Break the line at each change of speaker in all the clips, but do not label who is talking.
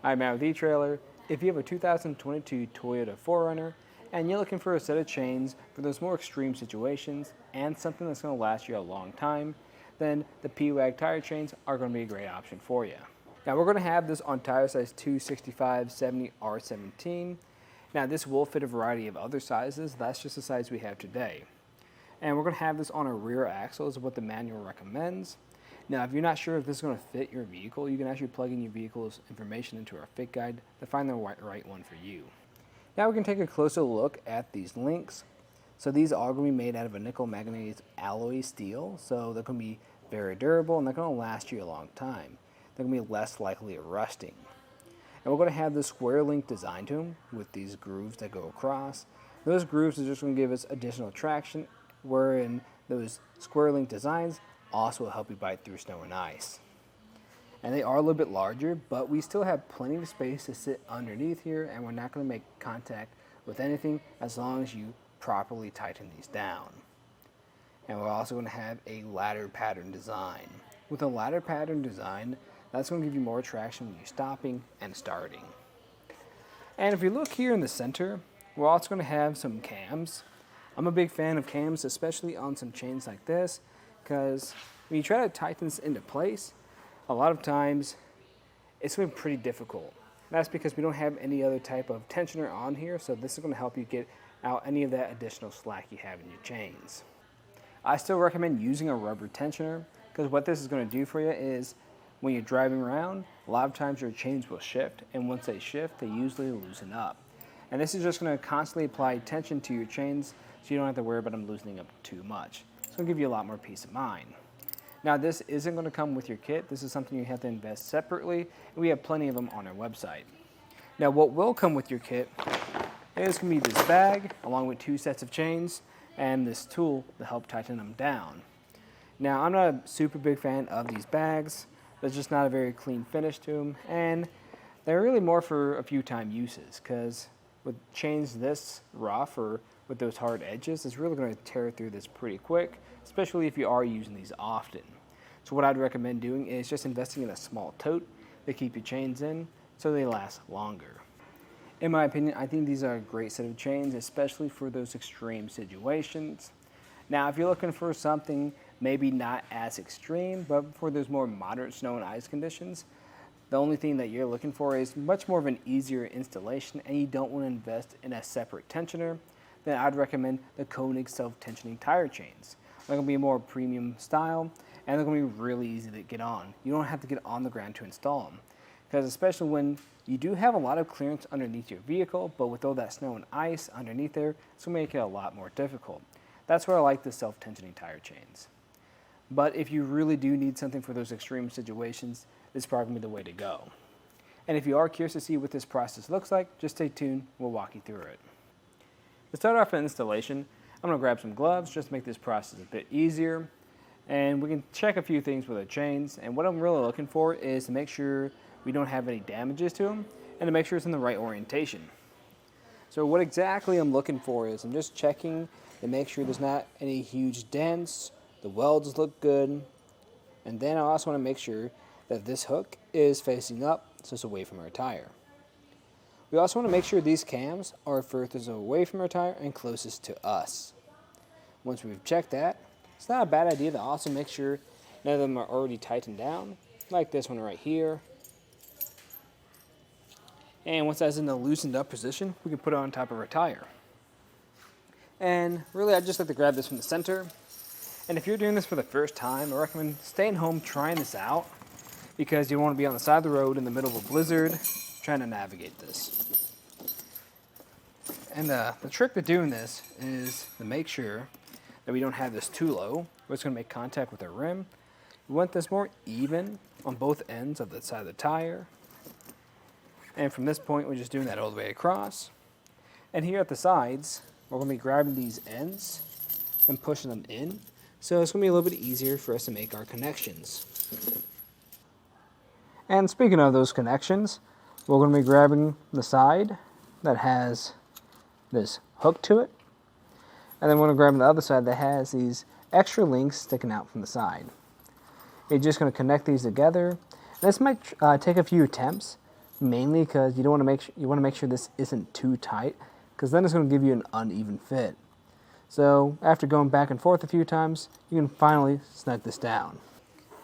I'm Matt with eTrailer. If you have a 2022 Toyota 4Runner and you're looking for a set of chains for those more extreme situations and something that's going to last you a long time, then the Pewag Tire Chains are going to be a great option for you. Now we're going to have this on tire size 265/70R17. Now this will fit a variety of other sizes. That's just the size we have today. And we're going to have this on a rear axle is what the manual recommends. Now, if you're not sure if this is going to fit your vehicle, you can actually plug in your vehicle's information into our fit guide to find the right one for you. Now we can take a closer look at these links. So these are going to be made out of a nickel manganese alloy steel, so they're going to be very durable and they're going to last you a long time. They're going to be less likely at rusting. And we're going to have this square link design to them with these grooves that go across. Those grooves are just going to give us additional traction, wherein those square link designs also will help you bite through snow and ice. And they are a little bit larger, but we still have plenty of space to sit underneath here, and we're not going to make contact with anything as long as you properly tighten these down. And we're also going to have a ladder pattern design. With a ladder pattern design, that's going to give you more traction when you're stopping and starting. And if you look here in the center, we're also going to have some cams. I'm a big fan of cams, especially on some chains like this, because when you try to tighten this into place, a lot of times it's going to be pretty difficult. That's because we don't have any other type of tensioner on here, so this is going to help you get out any of that additional slack you have in your chains. I still recommend using a rubber tensioner, because what this is going to do for you is when you're driving around, a lot of times your chains will shift, and once they shift, they usually loosen up. And this is just going to constantly apply tension to your chains, so you don't have to worry about them loosening up too much. It's going to give you a lot more peace of mind. Now this isn't going to come with your kit. This is something you have to invest separately, and we have plenty of them on our website. Now what will come with your kit is going to be this bag, along with 2 sets of chains, and this tool to help tighten them down. Now I'm not a super big fan of these bags. There's just not a very clean finish to them, and they're really more for a few time uses, because with chains this rough or with those hard edges, it's really going to tear through this pretty quick, especially if you are using these often. So what I'd recommend doing is just investing in a small tote to keep your chains in so they last longer. In my opinion, I think these are a great set of chains, especially for those extreme situations. Now, if you're looking for something maybe not as extreme, but for those more moderate snow and ice conditions, the only thing that you're looking for is much more of an easier installation and you don't want to invest in a separate tensioner, then I'd recommend the Koenig self-tensioning tire chains. They're going to be a more premium style, and they're going to be really easy to get on. You don't have to get on the ground to install them, because especially when you do have a lot of clearance underneath your vehicle, but with all that snow and ice underneath there, it's going to make it a lot more difficult. That's where I like the self-tensioning tire chains. But if you really do need something for those extreme situations, this is probably the way to go. And if you are curious to see what this process looks like, just stay tuned, we'll walk you through it. To start off an installation, I'm going to grab some gloves just to make this process a bit easier. And we can check a few things with the chains. And what I'm really looking for is to make sure we don't have any damages to them and to make sure it's in the right orientation. So what exactly I'm looking for is I'm just checking to make sure there's not any huge dents, the welds look good, and then I also want to make sure that this hook is facing up so it's away from our tire. We also want to make sure these cams are furthest away from our tire and closest to us. Once we've checked that, it's not a bad idea to also make sure none of them are already tightened down, like this one right here. And once that's in the loosened up position, we can put it on top of our tire. And really, I just like to grab this from the center. And if you're doing this for the first time, I recommend staying home trying this out, because you don't want to be on the side of the road in the middle of a blizzard trying to navigate this. And the trick to doing this is to make sure that we don't have this too low, where it's going to make contact with our rim. We want this more even on both ends of the side of the tire. And from this point, we're just doing that all the way across. And here at the sides, we're going to be grabbing these ends and pushing them in. So it's going to be a little bit easier for us to make our connections. And speaking of those connections, we're going to be grabbing the side that has this hook to it. And then we're going to grab the other side that has these extra links sticking out from the side. You're just going to connect these together. This might take a few attempts, mainly because you want to make sure this isn't too tight, because then it's going to give you an uneven fit. So after going back and forth a few times, you can finally snug this down.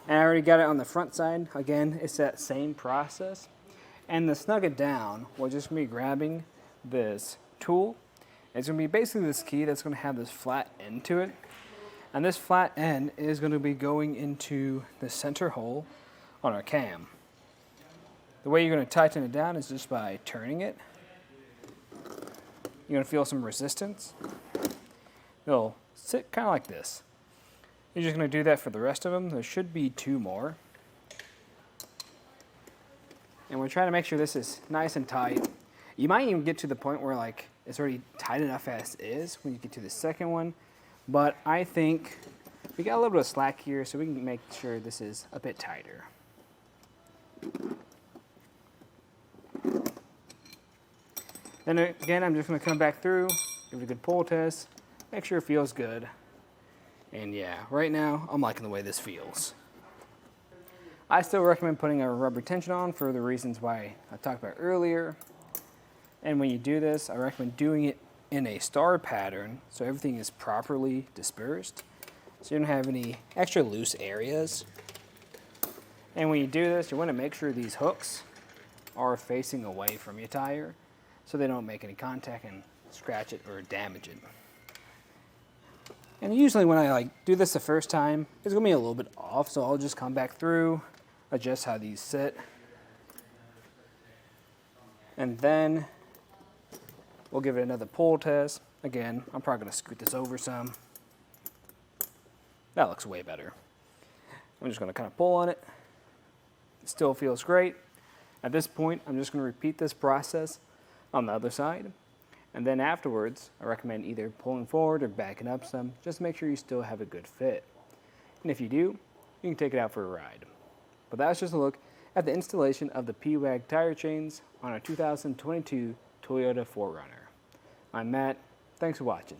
And I already got it on the front side. Again, it's that same process. And to snug it down, we're just going to be grabbing this tool. It's going to be basically this key that's going to have this flat end to it. And this flat end is going to be going into the center hole on our cam. The way you're going to tighten it down is just by turning it. You're going to feel some resistance. It'll sit kind of like this. You're just going to do that for the rest of them. There should be 2 more. And we're trying to make sure this is nice and tight. You might even get to the point where like it's already tight enough as is when you get to the second one. But I think we got a little bit of slack here, so we can make sure this is a bit tighter. Then again, I'm just going to come back through, give it a good pull test, make sure it feels good. And yeah, right now, I'm liking the way this feels. I still recommend putting a rubber tension on for the reasons why I talked about earlier. And when you do this, I recommend doing it in a star pattern so everything is properly dispersed, so you don't have any extra loose areas. And when you do this, you want to make sure these hooks are facing away from your tire so they don't make any contact and scratch it or damage it. And usually when I do this the first time, it's going to be a little bit off, so I'll just come back through, adjust how these sit, and then we'll give it another pull test. Again, I'm probably going to scoot this over some. That looks way better. I'm just going to kind of pull on it. It still feels great. At this point, I'm just going to repeat this process on the other side. And then afterwards, I recommend either pulling forward or backing up some, just to make sure you still have a good fit. And if you do, you can take it out for a ride. But that's just a look at the installation of the Pewag Tire Chains on a 2022 Toyota 4Runner. I'm Matt. Thanks for watching.